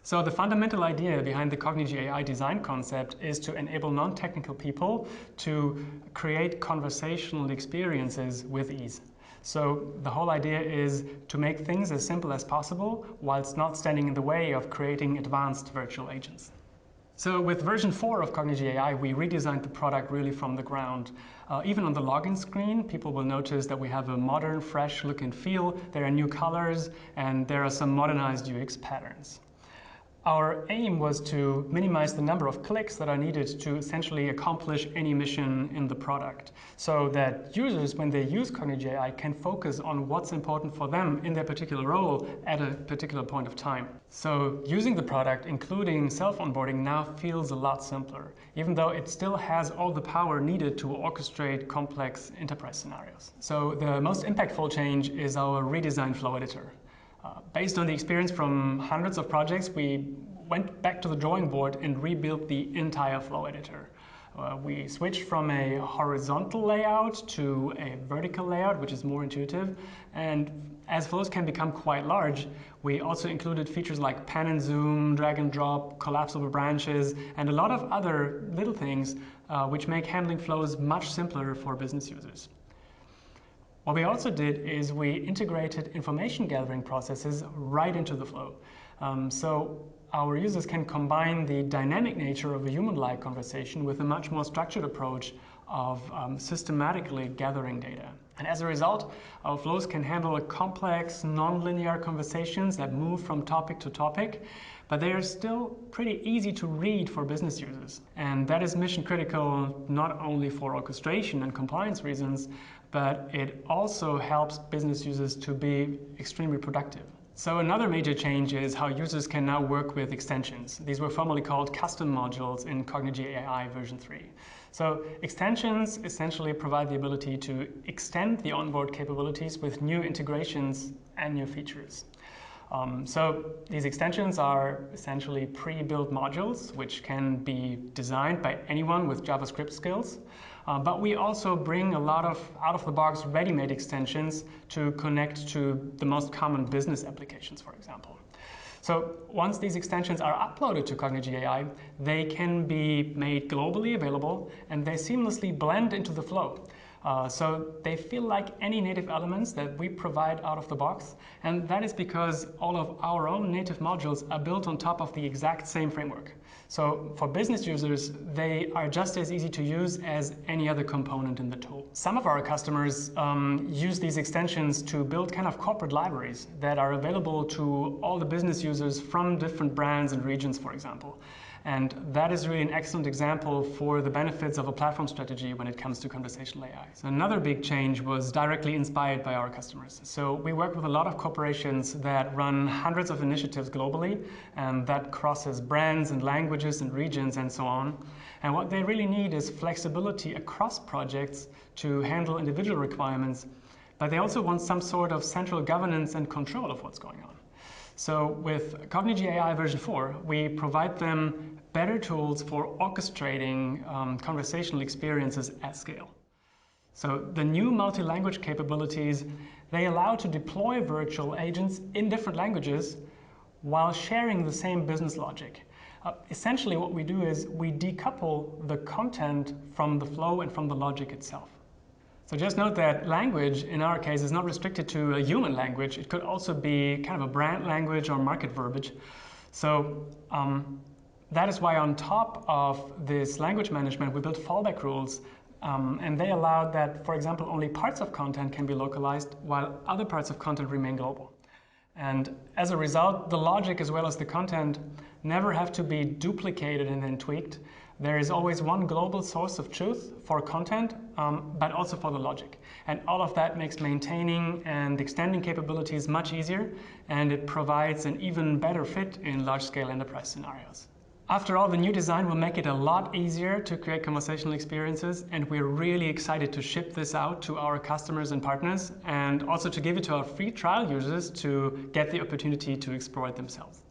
So the fundamental idea behind the Cognigy.AI design concept is to enable non-technical people to create conversational experiences with ease. So the whole idea is to make things as simple as possible whilst not standing in the way of creating advanced virtual agents. So with version 4 of Cognigy.AI, we redesigned the product really from the ground. Even on the login screen, people will notice that we have a modern, fresh look and feel. There are new colors and there are some modernized UX patterns. Our aim was to minimize the number of clicks that are needed to essentially accomplish any mission in the product, so that users, when they use Cognigy.AI, can focus on what's important for them in their particular role at a particular point of time. So using the product, including self-onboarding, now feels a lot simpler, even though it still has all the power needed to orchestrate complex enterprise scenarios. So the most impactful change is our Redesign flow editor. Based on the experience from hundreds of projects, we went back to the drawing board and rebuilt the entire flow editor. We switched from a horizontal layout to a vertical layout, which is more intuitive. And as flows can become quite large, we also included features like pan and zoom, drag and drop, collapsible branches, and a lot of other little things which make handling flows much simpler for business users. What we also did is we integrated information gathering processes right into the flow. So our users can combine the dynamic nature of a human-like conversation with a much more structured approach of systematically gathering data. And as a result, our flows can handle complex, non-linear conversations that move from topic to topic, but they are still pretty easy to read for business users. And that is mission critical not only for orchestration and compliance reasons, but it also helps business users to be extremely productive. So another major change is how users can now work with extensions. These were formerly called custom modules in Cognigy.AI version 3. So extensions essentially provide the ability to extend the onboard capabilities with new integrations and new features. So these extensions are essentially pre-built modules which can be designed by anyone with JavaScript skills. But we also bring a lot of out-of-the-box ready-made extensions to connect to the most common business applications, for example. So once these extensions are uploaded to Cognigy.AI, they can be made globally available and they seamlessly blend into the flow. So they feel like any native elements that we provide out of the box, and that is because all of our own native modules are built on top of the exact same framework. So for business users, they are just as easy to use as any other component in the tool. Some of our customers use these extensions to build kind of corporate libraries that are available to all the business users from different brands and regions, for example. And that is really an excellent example for the benefits of a platform strategy when it comes to conversational AI. So another big change was directly inspired by our customers. So we work with a lot of corporations that run hundreds of initiatives globally, and that crosses brands and languages and regions and so on. And what they really need is flexibility across projects to handle individual requirements, but they also want some sort of central governance and control of what's going on. So with Cognigy.AI version 4, we provide them better tools for orchestrating conversational experiences at scale. So the new multi-language capabilities, they allow to deploy virtual agents in different languages while sharing the same business logic. Essentially what we do is we decouple the content from the flow and from the logic itself. So just note that language, in our case, is not restricted to a human language. It could also be kind of a brand language or market verbiage. So that is why on top of this language management, we built Fallback Rules. And they allow that, for example, only parts of content can be localized while other parts of content remain global. And as a result, the logic as well as the content never have to be duplicated and then tweaked. There is always one global source of truth for content, but also for the logic. And all of that makes maintaining and extending capabilities much easier, and it provides an even better fit in large-scale enterprise scenarios. After all, the new design will make it a lot easier to create conversational experiences, and we're really excited to ship this out to our customers and partners, and also to give it to our free trial users to get the opportunity to explore it themselves.